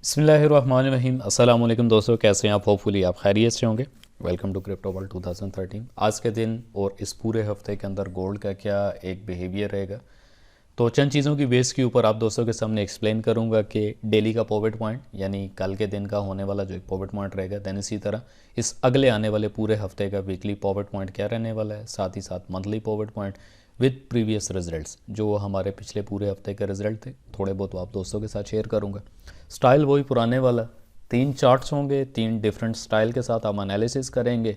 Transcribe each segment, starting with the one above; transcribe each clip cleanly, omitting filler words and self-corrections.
बिस्मिल्लाहिर्रहमानिर्रहीम। अस्सलाम वालेकुम दोस्तों, कैसे हैं आप? होपफुली आप खैरियत से होंगे। Welcome to crypto world 2013। आज के दिन और इस पूरे हफ्ते के अंदर गोल्ड का क्या एक बिहेवियर रहेगा, तो चंद चीज़ों की बेस के ऊपर आप दोस्तों के सामने एक्सप्लेन करूंगा कि डेली का पॉविट पॉइंट यानी कल के दिन का होने वाला जो एक पॉविट पॉइंट रहेगा, दैन इसी तरह इस अगले आने वाले पूरे हफ्ते का वीकली पॉविट पॉइंट क्या रहने वाला है, साथ ही साथ monthly pivot point with previous results जो हमारे पिछले पूरे हफ्ते के रिजल्ट थे, थोड़े बहुत आप दोस्तों के साथ शेयर करूंगा। स्टाइल वही पुराने वाला, 3 चार्ट्स होंगे, 3 डिफरेंट स्टाइल के साथ हम एनालिसिस करेंगे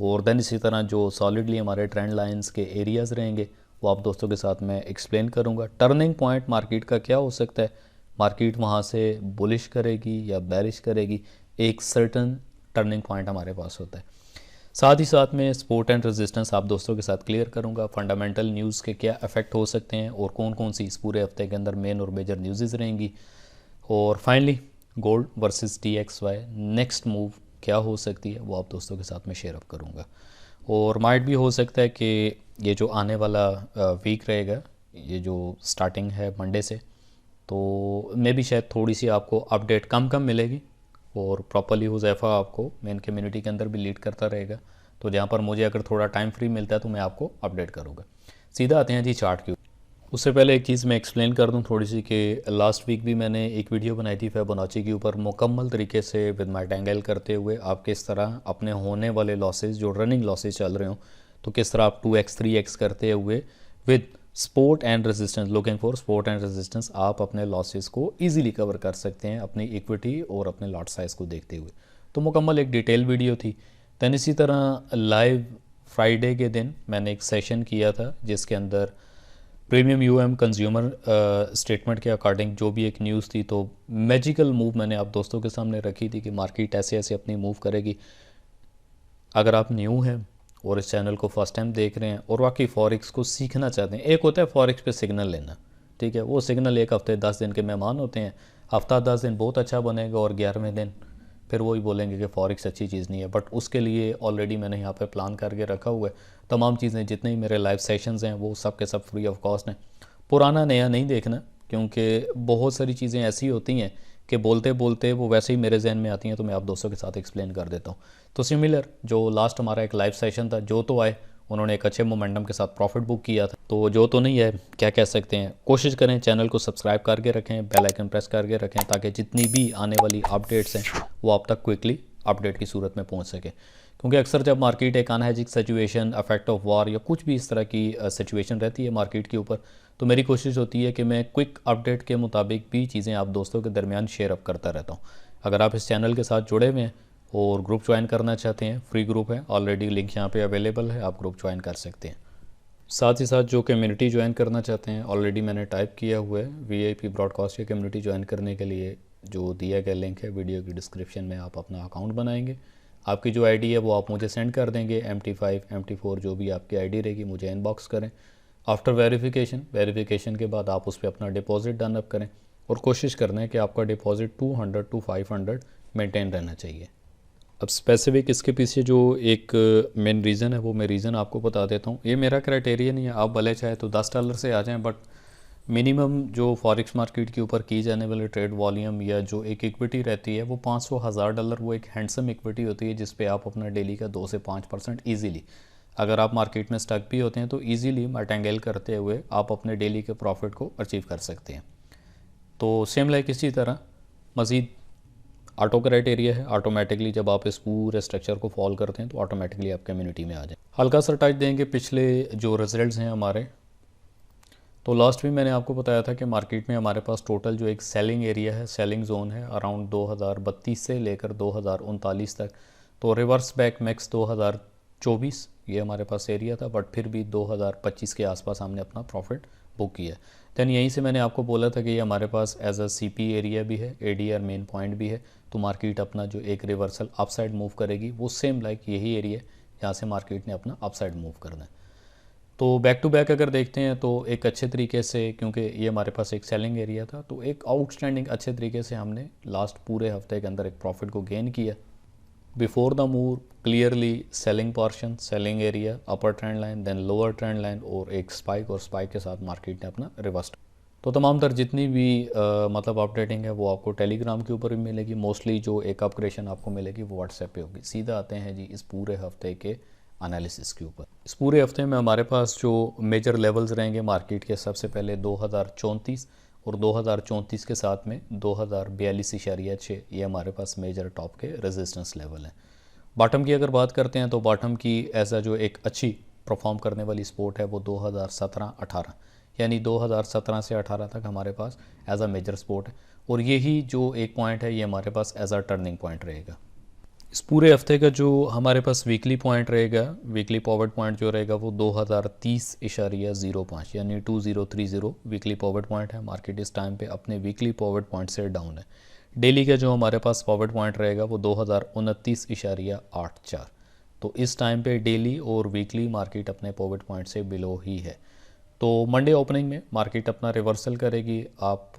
और देन इसी तरह जो सॉलिडली हमारे ट्रेंड लाइंस के एरियाज़ रहेंगे वो आप दोस्तों के साथ मैं एक्सप्लेन करूंगा। टर्निंग पॉइंट मार्केट का क्या हो सकता है, मार्केट वहाँ से बुलिश करेगी या बेरिश करेगी, एक सर्टन टर्निंग पॉइंट हमारे पास होता है। साथ ही साथ में सपोर्ट एंड रेजिस्टेंस आप दोस्तों के साथ क्लियर करूंगा। फंडामेंटल न्यूज़ के क्या इफेक्ट हो सकते हैं और कौन कौन सी इस पूरे हफ्ते के अंदर मेन और मेजर न्यूज़ रहेंगी, और finally gold versus TXY next move क्या हो सकती है वो आप दोस्तों के साथ में शेयर अप करूँगा। और माइट भी हो सकता है कि ये जो आने वाला वीक रहेगा, ये जो स्टार्टिंग है मंडे से, तो मे भी शायद थोड़ी सी आपको अपडेट कम कम मिलेगी और प्रॉपरली हुज़ैफ़ा आपको मेन कम्युनिटी के अंदर भी लीड करता रहेगा। तो जहाँ पर मुझे अगर थोड़ा टाइम फ्री मिलता है तो मैं आपको अपडेट करूँगा। सीधा आते हैं जी चार्ट के। उससे पहले एक चीज़ मैं एक्सप्लेन कर दूं थोड़ी सी कि लास्ट वीक भी मैंने एक वीडियो बनाई थी फिबोनाची के ऊपर, मुकम्मल तरीके से विद मार्टिंगेल करते हुए आप किस तरह अपने होने वाले लॉसेस जो रनिंग लॉसेस चल रहे हो तो किस तरह आप 2x 3x करते हुए with support and resistance, looking for support and resistance, आप अपने लॉसेस को ईजिली कवर कर सकते हैं अपनी इक्विटी और अपने लॉट साइज़ को देखते हुए। तो मुकम्मल एक डिटेल वीडियो थी। दैन इसी तरह लाइव फ्राइडे के दिन मैंने एक सेशन किया था जिसके अंदर प्रीमियम यूएम कंज्यूमर स्टेटमेंट के अकॉर्डिंग जो भी एक न्यूज़ थी, तो मैजिकल मूव मैंने आप दोस्तों के सामने रखी थी कि मार्केट ऐसे ऐसे अपनी मूव करेगी। अगर आप न्यू हैं और इस चैनल को फर्स्ट टाइम देख रहे हैं और वाकई फॉरेक्स को सीखना चाहते हैं, एक होता है फॉरेक्स पे सिग्नल लेना, ठीक है, वो सिग्नल एक हफ्ते 10 दिन के मेहमान होते हैं। हफ्ता 10 दिन बहुत अच्छा बनेगा और 11वें दिन फिर वही बोलेंगे कि फॉरेक्स अच्छी चीज़ नहीं है। बट उसके लिए ऑलरेडी मैंने यहाँ पे प्लान करके रखा हुआ है। तमाम चीज़ें जितने ही मेरे लाइव सेशंस हैं वो सब के सब फ्री ऑफ कॉस्ट हैं। पुराना नया नहीं देखना, क्योंकि बहुत सारी चीज़ें ऐसी होती हैं कि बोलते बोलते वो वैसे ही मेरे जहन में आती हैं, तो मैं आप दोस्तों के साथ एक्सप्लेन कर देता हूँ। तो सिमिलर जो लास्ट हमारा एक लाइव सेशन था, जो तो आए उन्होंने एक अच्छे मोमेंटम के साथ प्रॉफिट बुक किया था, तो जो तो नहीं है क्या कह सकते हैं, कोशिश करें चैनल को सब्सक्राइब करके रखें, बेल आइकन प्रेस करके रखें ताकि जितनी भी आने वाली अपडेट्स हैं वो आप तक क्विकली अपडेट की सूरत में पहुंच सके। क्योंकि अक्सर जब मार्केट एक अनहेजिक सिचुएशन, अफेक्ट ऑफ वार या कुछ भी इस तरह की सिचुएशन रहती है मार्केट के ऊपर, तो मेरी कोशिश होती है कि मैं क्विक अपडेट के मुताबिक भी चीज़ें आप दोस्तों के दरमियान शेयर अप करता रहता हूँ। अगर आप इस चैनल के साथ जुड़े हुए हैं और ग्रुप ज्वाइन करना चाहते हैं, फ्री ग्रुप है ऑलरेडी, लिंक यहाँ पे अवेलेबल है, आप ग्रुप ज्वाइन कर सकते हैं। साथ ही साथ जो कम्युनिटी ज्वाइन करना चाहते हैं, ऑलरेडी मैंने टाइप किया हुआ है VIP ब्रॉडकास्ट की कम्युनिटी ज्वाइन करने के लिए जो दिया गया लिंक है वीडियो की डिस्क्रिप्शन में, आप अपना अकाउंट बनाएंगे, आपकी जो ID है वो आप मुझे सेंड कर देंगे, MT5 MT4 जो भी आपकी ID रहेगी मुझे इनबॉक्स करें। आफ्टर वेरिफिकेशन के बाद आप उस पर अपना डिपॉजिट डन अप करें और कोशिश करना है कि आपका डिपॉजिट 200 to 500 मेंटेन रहना चाहिए। अब स्पेसिफिक इसके पीछे जो एक मेन रीज़न है वो मैं रीज़न आपको बता देता हूँ। ये मेरा क्राइटेरिया नहीं है, आप भले चाहे तो $10 से आ जाएं, बट मिनिमम जो फॉरेक्स मार्केट के ऊपर की जाने वाले ट्रेड वॉल्यूम या जो एक इक्विटी रहती है वो $500,000, वो एक हैंडसम इक्विटी होती है जिस पे आप अपना डेली का 2 से 5% ईजीली, अगर आप मार्केट में स्टक भी होते हैं तो ईजीली मार्टिंगेल करते हुए आप अपने डेली के प्रॉफिट को अचीव कर सकते हैं। तो सेम लाइक इसी तरह मज़ीद ऑटो क्राइटेरिया है, ऑटोमेटिकली जब आप इस पूरे स्ट्रक्चर को फॉलो करते हैं तो ऑटोमेटिकली आप कम्युनिटी में आ जाए। हल्का सा टच देंगे पिछले जो रिजल्ट्स हैं हमारे, तो लास्ट भी मैंने आपको बताया था कि मार्केट में हमारे पास टोटल जो एक सेलिंग एरिया है, सेलिंग जोन है अराउंड 2032 से लेकर 2039 तक। तो रिवर्स बैक मैक्स 2024 ये हमारे पास एरिया था, बट फिर भी 2025 के आसपास हमने अपना प्रॉफिट बुक किया। दैन यहीं से मैंने आपको बोला था कि ये हमारे पास एज अ CP एरिया भी है, ADR मेन पॉइंट भी है, तो मार्केट अपना जो एक रिवर्सल अपसाइड मूव करेगी वो सेम लाइक यही एरिया जहाँ से मार्केट ने अपना अपसाइड मूव करना है। तो बैक टू बैक अगर देखते हैं तो एक अच्छे तरीके से, क्योंकि ये हमारे पास एक सेलिंग एरिया था, तो एक आउटस्टैंडिंग अच्छे तरीके से हमने लास्ट पूरे हफ्ते के अंदर एक प्रॉफिट को गेन किया। Before the move clearly selling portion, selling area, upper trend line, then lower trend line और एक स्पाइक, और स्पाइक के साथ मार्केट ने अपना रिवर्स। तो तमाम तर जितनी भी मतलब अपडेटिंग है वो आपको टेलीग्राम के ऊपर भी मिलेगी। मोस्टली जो एक अपग्रेशन आपको मिलेगी वो व्हाट्सएप पे होगी। सीधा आते हैं जी इस पूरे हफ्ते के एनालिसिस के ऊपर। इस पूरे हफ्ते में हमारे पास जो मेजर लेवल्स रहेंगे मार्केट के, सबसे पहले 2034 और 2034 के साथ में 2042.6 ये हमारे पास मेजर टॉप के रेजिस्टेंस लेवल हैं। बॉटम की अगर बात करते हैं तो बॉटम की ऐसा जो एक अच्छी परफॉर्म करने वाली सपोर्ट है वो 2017-18, यानी 2017 से 18 तक हमारे पास एज अ मेजर सपोर्ट है, और यही जो एक पॉइंट है ये हमारे पास एज अ टर्निंग पॉइंट रहेगा। इस पूरे हफ्ते का जो हमारे पास वीकली पॉइंट रहेगा, वीकली पॉवर्ड पॉइंट जो रहेगा वो 2030.05 यानी 2030 वीकली पॉवर्ड पॉइंट है। मार्केट इस टाइम पे अपने वीकली पॉवर्ड पॉइंट से डाउन है। डेली का जो हमारे पास पॉवर्ड पॉइंट रहेगा वो 2029.84। तो इस टाइम पे डेली और वीकली मार्केट अपने पॉवर्ड पॉइंट से बिलो ही है। तो मंडे ओपनिंग में मार्केट अपना रिवर्सल करेगी। आप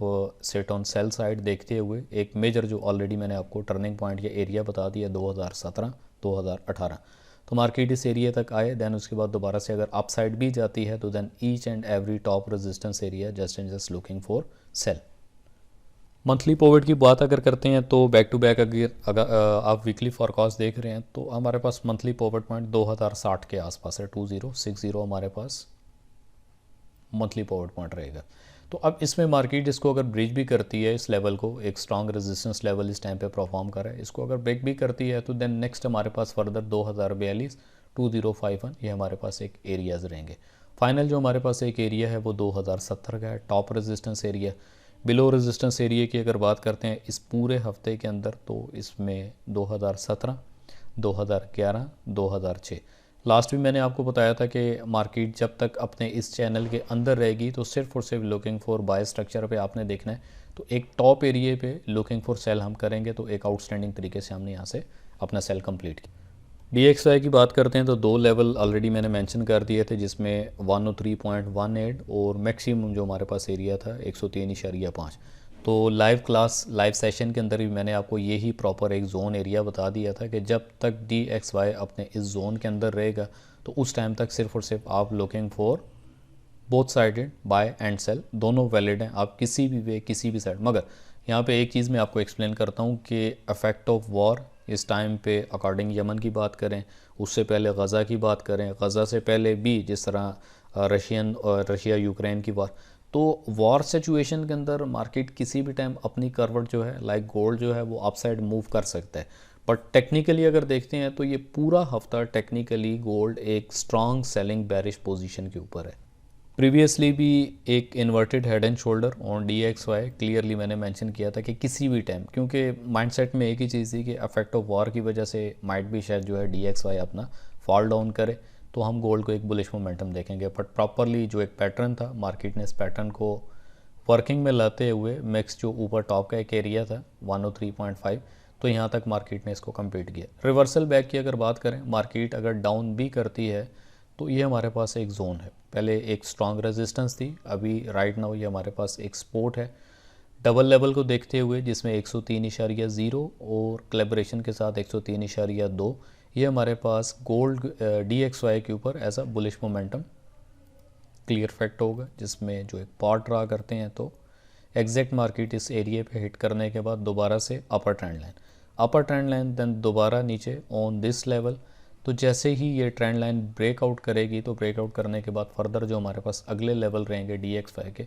सेट ऑन सेल साइड देखते हुए एक मेजर जो ऑलरेडी मैंने आपको टर्निंग पॉइंट या एरिया बता दिया 2017-2018, तो मार्केट इस एरिया तक आए, देन उसके बाद दोबारा से अगर अप साइड भी जाती है तो then each and every top resistance area just and just looking for sell. Monthly powered की बात अगर करते हैं तो बैक टू बैक अगर आप वीकली फॉरकास्ट देख रहे हैं तो हमारे पास मंथली पॉवर्ड पॉइंट 2060 के आसपास है। 2060 हमारे पास मंथली पॉवर्ड पॉइंट रहेगा। तो अब इसमें मार्केट इसको अगर ब्रेक भी करती है, इस लेवल को, एक स्ट्रॉन्ग रेजिस्टेंस लेवल इस टाइम पे परफॉर्म कर रहा है, इसको अगर ब्रेक भी करती है तो देन नेक्स्ट हमारे पास फर्दर 2042 2051 ये हमारे पास एक एरियाज रहेंगे। फाइनल जो हमारे पास एक एरिया है वो 2070 का है, top resistance area. Below resistance area की अगर बात करते हैं इस पूरे हफ्ते के अंदर तो इसमें 2017, 2011, 2006। लास्ट भी मैंने आपको बताया था कि मार्केट जब तक अपने इस चैनल के अंदर रहेगी तो सिर्फ और सिर्फ लुकिंग फॉर बाय स्ट्रक्चर पे आपने देखना है। तो एक टॉप एरिया पे लुकिंग फॉर सेल हम करेंगे तो एक आउटस्टैंडिंग तरीके से हमने यहाँ से अपना सेल कंप्लीट किया। DXY की बात करते हैं तो दो लेवल ऑलरेडी मैंने मेंशन कर दिए थे, जिसमें 103.18 और मैक्सिमम जो हमारे पास एरिया था 103.5। तो लाइव क्लास लाइव सेशन के अंदर भी मैंने आपको यही प्रॉपर एक जोन एरिया बता दिया था कि जब तक DXY अपने इस जोन के अंदर रहेगा तो उस टाइम तक सिर्फ और सिर्फ आप looking for both sided buy and sell दोनों वैलिड हैं, आप किसी भी वे किसी भी साइड। मगर यहाँ पे एक चीज़ मैं आपको एक्सप्लेन करता हूँ कि इफ़ेक्ट ऑफ वॉर इस टाइम पे अकॉर्डिंग यमन की बात करें, उससे पहले गज़ा की बात करें, गज़ा से पहले भी जिस तरह रशिया यूक्रेन की वार, तो वॉर सिचुएशन के अंदर मार्केट किसी भी टाइम अपनी करवट जो है लाइक गोल्ड जो है वो अपसाइड मूव कर सकता है। बट टेक्निकली अगर देखते हैं तो ये पूरा हफ्ता टेक्निकली गोल्ड एक स्ट्रॉन्ग सेलिंग बैरिश पोजीशन के ऊपर है। प्रीवियसली भी एक inverted head and shoulder on DXY clearly मैंने मेंशन किया था कि किसी भी टाइम, क्योंकि माइंडसेट में एक ही चीज़ थी कि इफेक्ट ऑफ वॉर की वजह से माइट भी शायद जो है DXY अपना फॉल डाउन करे तो हम गोल्ड को एक बुलिश मोमेंटम देखेंगे। बट प्रॉपरली जो एक पैटर्न था मार्केट ने इस पैटर्न को वर्किंग में लाते हुए मिक्स जो ऊपर टॉप का एक एरिया था 103.5, तो यहाँ तक मार्केट ने इसको कंप्लीट किया। रिवर्सल बैक की अगर बात करें, मार्केट अगर डाउन भी करती है तो ये हमारे पास एक जोन है, पहले एक स्ट्रॉन्ग रेजिस्टेंस थी, अभी राइट नाउ ये हमारे पास एक सपोर्ट है डबल लेवल को देखते हुए, जिसमें 103.0 और कोलैबोरेशन के साथ 103.2 ये हमारे पास गोल्ड DXY के ऊपर as a bullish momentum clear fact होगा, जिसमें जो एक पॉट ड्रा करते हैं तो एग्जैक्ट मार्केट इस एरिया पे हिट करने के बाद दोबारा से अपर ट्रेंड लाइन देन दोबारा नीचे ऑन दिस लेवल। तो जैसे ही ये ट्रेंड लाइन ब्रेकआउट करेगी तो ब्रेकआउट करने के बाद फर्दर जो हमारे पास अगले लेवल रहेंगे DXY के,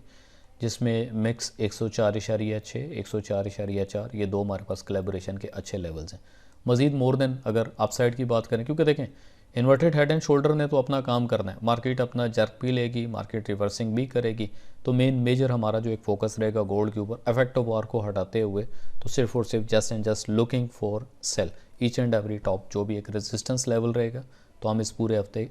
जिसमें मिक्स 104.6, 104.4 ये दो हमारे पास कोलैबोरेशन के अच्छे लेवल्स हैं। मज़ीद मोर देन अगर अपसाइड की बात करें, क्योंकि देखें इन्वर्टेड हेड एंड शोल्डर ने तो अपना काम करना है, मार्केट अपना जर्क भी लेगी, मार्केट रिवर्सिंग भी करेगी, तो मेजर हमारा जो एक फोकस रहेगा गोल्ड के ऊपर इफेक्ट ऑफ वॉर को हटाते हुए, तो सिर्फ और सिर्फ just and just looking for cell each and every top जो भी एक रेजिस्टेंस लेवल रहेगा, तो हम इस पूरे हफ्ते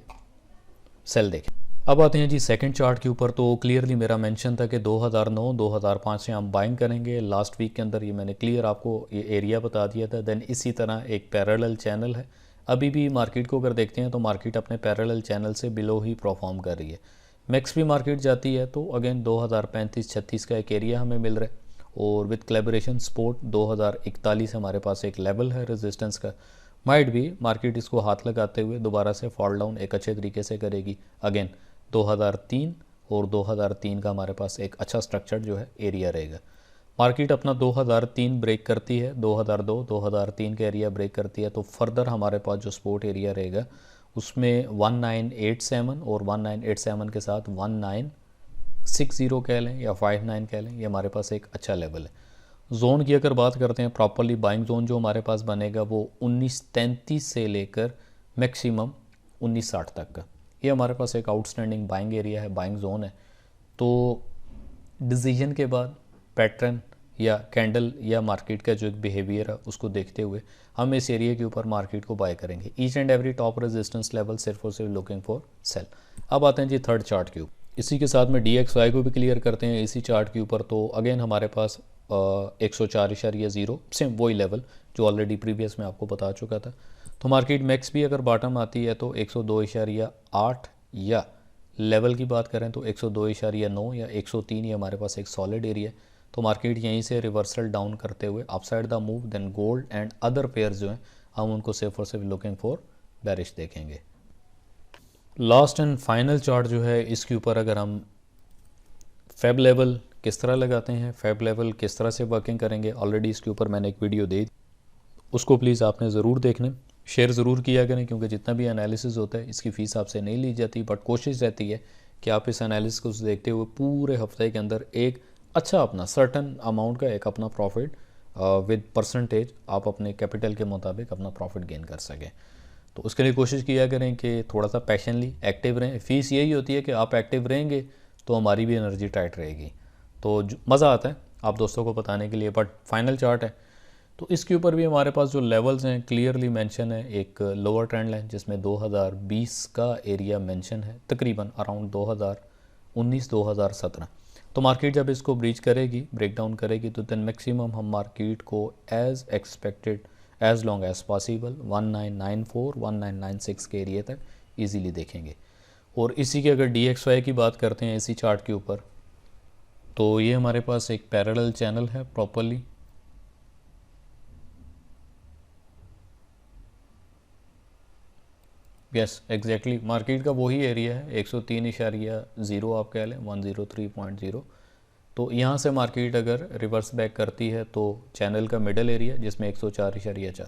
सेल देखें। अब आते हैं जी सेकंड चार्ट के ऊपर। तो क्लियरली मेरा मेंशन था कि 2009-2005 से हम बाइंग करेंगे। लास्ट वीक के अंदर ये मैंने क्लियर आपको ये एरिया बता दिया था। देन इसी तरह एक पैरेलल चैनल है, अभी भी मार्केट को अगर देखते हैं तो मार्केट अपने पैरेलल चैनल से बिलो ही परफॉर्म कर रही है। मैक्स भी मार्केट जाती है तो अगेन 2035-36 का एक एरिया हमें मिल रहा है, और विद कोलैबोरेशन सपोर्ट 2041 हमारे पास एक लेवल है रेजिस्टेंस का। माइट भी मार्केट इसको हाथ लगाते हुए दोबारा से फॉल डाउन एक अच्छे तरीके से करेगी अगेन 2003 और 2003 का हमारे पास एक अच्छा स्ट्रक्चर जो है एरिया रहेगा। मार्केट अपना 2003 ब्रेक करती है, 2002 2003 का एरिया ब्रेक करती है, तो फर्दर हमारे पास जो सपोर्ट एरिया रहेगा उसमें 1987 और 1987 के साथ 1960 कह लें या 59 कह लें, ये हमारे पास एक अच्छा लेवल है। जोन की अगर बात करते हैं, प्रॉपरली बाइंग जोन जो हमारे पास बनेगा वो 1933 से लेकर मैक्सिमम 1960 तक का, ये हमारे पास एक आउटस्टैंडिंग बाइंग एरिया है, बाइंग जोन है। तो डिसीजन के बाद पैटर्न या कैंडल या मार्केट का जो एक बिहेवियर है उसको देखते हुए हम इस एरिया के ऊपर मार्केट को बाय करेंगे। Each and every top resistance level सिर्फ और सिर्फ लुकिंग फॉर सेल। अब आते हैं जी थर्ड चार्ट के ऊपर, इसी के साथ में DXY को भी क्लियर करते हैं इसी चार्ट के ऊपर। तो अगेन हमारे पास 104.0 सेम वही लेवल जो ऑलरेडी प्रीवियस में आपको बता चुका था। तो मार्केट मैक्स भी अगर बॉटम आती है तो 102.8 या लेवल की बात करें तो 102.9 या 103 ये हमारे पास एक सॉलिड एरिया है। तो मार्केट यहीं से रिवर्सल डाउन करते हुए upside the move, then gold and other pairs जो हैं हम उनको सिर्फ और सिर्फ लुकिंग फॉर बेरिश देखेंगे। लास्ट एंड फाइनल चार्ट जो है इसके ऊपर अगर हम फेब लेवल किस तरह लगाते हैं, फेब लेवल किस तरह से वर्किंग करेंगे, ऑलरेडी इसके ऊपर मैंने एक वीडियो दे दी, उसको प्लीज़ आपने ज़रूर देखना, शेयर ज़रूर किया करें, क्योंकि जितना भी एनालिसिस होता है इसकी फ़ीस आपसे नहीं ली जाती, बट कोशिश रहती है कि आप इस एनालिसिस को देखते हुए पूरे हफ्ते के अंदर एक अच्छा अपना सर्टन अमाउंट का एक अपना प्रॉफिट विद परसेंटेज आप अपने कैपिटल के मुताबिक अपना प्रॉफिट गेन कर सकें। तो उसके लिए कोशिश किया करें कि थोड़ा सा पैशनली एक्टिव रहें। फ़ीस यही होती है कि आप एक्टिव रहेंगे तो हमारी भी एनर्जी टाइट रहेगी, तो मज़ा आता है आप दोस्तों को बताने के लिए। बट फाइनल चार्ट है तो इसके ऊपर भी हमारे पास जो लेवल्स हैं क्लियरली मेंशन है। एक लोअर ट्रेंड लाइन जिसमें 2020 का एरिया मेंशन है, तकरीबन अराउंड 2019-2017। तो मार्केट जब इसको ब्रीच करेगी, ब्रेकडाउन करेगी, तो देन मैक्सिमम हम मार्केट को as expected as long as possible 1994 1996 के एरिया तक इजीली देखेंगे। और इसी के अगर DXY की बात करते हैं इसी चार्ट के ऊपर, तो ये हमारे पास एक पैरेलल चैनल है प्रॉपरली, यस एग्जैक्टली मार्केट का वही एरिया है 103.0 आप कह लें 103.0। तो यहाँ से मार्केट अगर रिवर्स बैक करती है तो चैनल का मिडल एरिया जिसमें 104.4।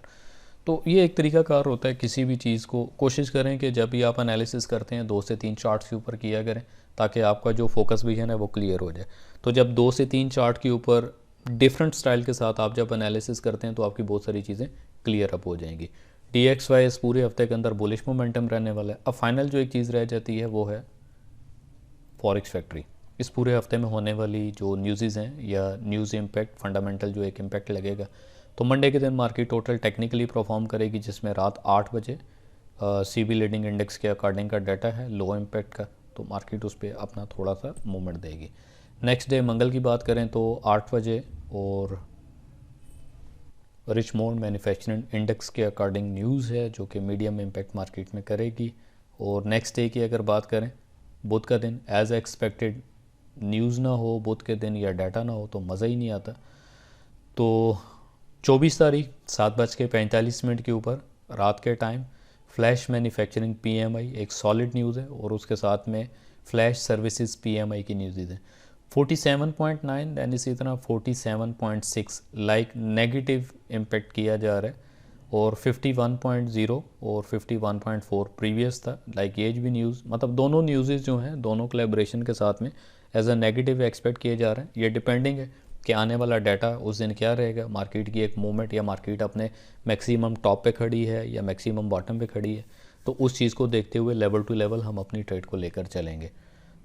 तो ये एक तरीका कार होता है किसी भी चीज़ को, कोशिश करें कि जब भी आप एनालिसिस करते हैं 2 से 3 चार्ट्स के ऊपर किया करें ताकि आपका जो फोकस विजन है वो क्लियर हो जाए। तो जब 2 से 3 चार्ट के ऊपर डिफरेंट स्टाइल के साथ आप जब एनालिसिस करते हैं तो आपकी बहुत सारी चीज़ें क्लियर अप हो जाएंगी। DXY इस पूरे हफ्ते के अंदर बुलिश मोमेंटम रहने वाला है। अब फाइनल जो एक चीज़ रह जाती है वो है फॉरेक्स फैक्ट्री। इस पूरे हफ्ते में होने वाली जो न्यूज़ हैं या न्यूज़ इम्पैक्ट फंडामेंटल जो एक इम्पैक्ट लगेगा, तो मंडे के दिन मार्केट टोटल टेक्निकली परफॉर्म करेगी जिसमें रात 8 बजे CB लीडिंग इंडेक्स के अकॉर्डिंग का डाटा है लो इम्पैक्ट का, तो मार्केट उस पर अपना थोड़ा सा मूवमेंट देगी। नेक्स्ट डे मंगल की बात करें तो 8 बजे और रिचमोंड मैन्युफैक्चरिंग इंडेक्स के अकॉर्डिंग न्यूज़ है जो कि मीडियम इम्पैक्ट मार्केट में करेगी। और नेक्स्ट डे की अगर बात करें बुध का दिन, एज एक्सपेक्टेड न्यूज़ ना हो बुध के दिन या डाटा ना हो तो मज़ा ही नहीं आता। तो 24 तारीख 7:45 के ऊपर रात के टाइम फ्लैश मैन्युफैक्चरिंग PMI एक सॉलिड न्यूज़ है और उसके साथ में फ्लैश सर्विसेज PMI की न्यूज़ है 47.9 दैन इसी तरह 47.6 लाइक नेगेटिव इम्पेक्ट किया जा रहा है और 51.0 और 51.4 प्रीवियस था लाइक एज भी न्यूज़, मतलब दोनों न्यूज़ेस जो हैं दोनों कोलैबोरेशन के साथ में एज अ नेगेटिव एक्सपेक्ट किए जा रहे हैं। ये डिपेंडिंग है कि आने वाला डाटा उस दिन क्या रहेगा, मार्केट की एक मूवमेंट या मार्केट अपने मैक्सिमम टॉप पे खड़ी है या मैक्सिमम बॉटम पे खड़ी है, तो उस चीज़ को देखते हुए लेवल टू लेवल हम अपनी ट्रेड को लेकर चलेंगे।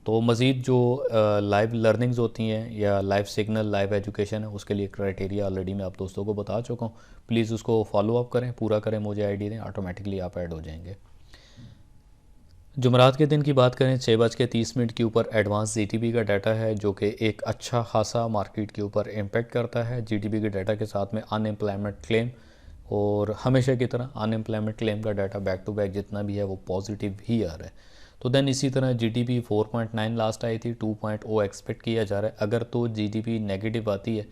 तो मज़ीद जो लाइव लर्निंग्स होती हैं या लाइव सिग्नल लाइव एजुकेशन है उसके लिए क्राइटेरिया ऑलरेडी मैं आप दोस्तों को बता चुका हूँ, प्लीज़ उसको फॉलो अप करें, पूरा करें, मुझे आईडी दें, ऑटोमेटिकली आप ऐड हो जाएंगे। जुमरात के दिन की बात करें 6:30 के ऊपर एडवांस GDP का डाटा है जो कि एक अच्छा खासा मार्केट के ऊपर इम्पेक्ट करता है। GDP के डाटा के साथ में अनएम्प्लॉयमेंट क्लेम, और हमेशा की तरह अनएम्प्लॉयमेंट क्लेम का डाटा बैक टू बैक जितना भी है वो पॉजिटिव ही आ रहा है। तो देन इसी तरह GDP 4.9 लास्ट आई थी, 2.0 एक्सपेक्ट किया जा रहा है। अगर तो GDP नेगेटिव आती है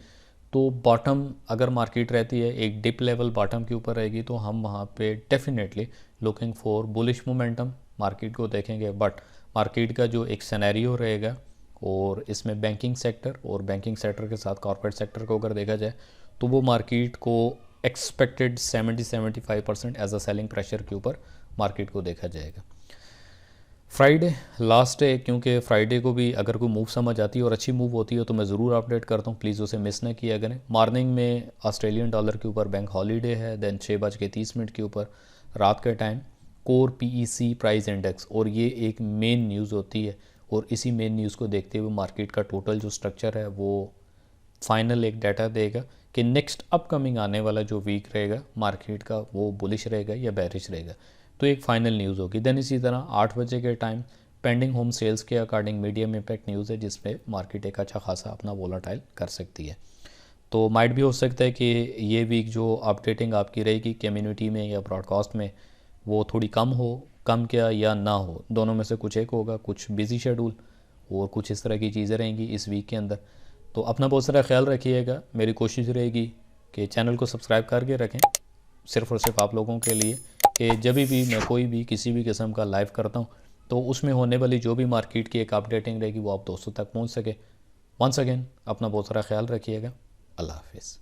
तो बॉटम अगर मार्केट रहती है एक डिप लेवल बॉटम के ऊपर रहेगी तो हम वहाँ पे definitely looking for bullish momentum market को देखेंगे। बट मार्केट का जो एक सिनेरियो रहेगा, और इसमें बैंकिंग सेक्टर और बैंकिंग सेक्टर के साथ कॉर्पोरेट सेक्टर को अगर देखा जाए तो वो मार्केट को expected 70-75% as a selling pressure के ऊपर मार्केट को देखा जाएगा। फ्राइडे लास्ट है, क्योंकि फ्राइडे को भी अगर कोई मूव समझ आती है और अच्छी मूव होती है तो मैं ज़रूर अपडेट करता हूँ, प्लीज़ उसे मिस ना किया करें। मॉर्निंग में ऑस्ट्रेलियन डॉलर के ऊपर बैंक हॉलीडे है, देन 6:30 के ऊपर रात के time core PEC price index, और ये एक मेन न्यूज़ होती है, और इसी मेन न्यूज़ को देखते हुए मार्केट का टोटल जो स्ट्रक्चर है वो फाइनल एक डाटा देगा कि नेक्स्ट अपकमिंग आने वाला जो वीक रहेगा मार्केट का वो बुलिश रहेगा या बैरिश रहेगा, तो एक फाइनल न्यूज़ होगी। देन इसी तरह 8 बजे के टाइम पेंडिंग होम सेल्स के अकॉर्डिंग मीडियम इम्पैक्ट न्यूज़ है, जिसमें मार्केट एक अच्छा खासा अपना वोलाटाइल कर सकती है। तो माइट भी हो सकता है कि ये वीक जो अपडेटिंग आपकी रहेगी कम्युनिटी में या ब्रॉडकास्ट में वो थोड़ी कम हो, कम क्या या ना हो, दोनों में से कुछ एक होगा, कुछ बिजी शेड्यूल और कुछ इस तरह की चीज़ें रहेंगी इस वीक के अंदर। तो अपना बहुत सारा ख्याल रखिएगा। मेरी कोशिश रहेगी कि चैनल को सब्सक्राइब करके रखें, सिर्फ़ और सिर्फ आप लोगों के लिए, कि जब भी मैं कोई भी किसी भी किस्म का लाइव करता हूँ तो उसमें होने वाली जो भी मार्केट की एक अपडेटिंग रहेगी वो आप दोस्तों तक पहुँच सके। वंस अगेन अपना बहुत सारा ख्याल रखिएगा। अल्लाह हाफिज़।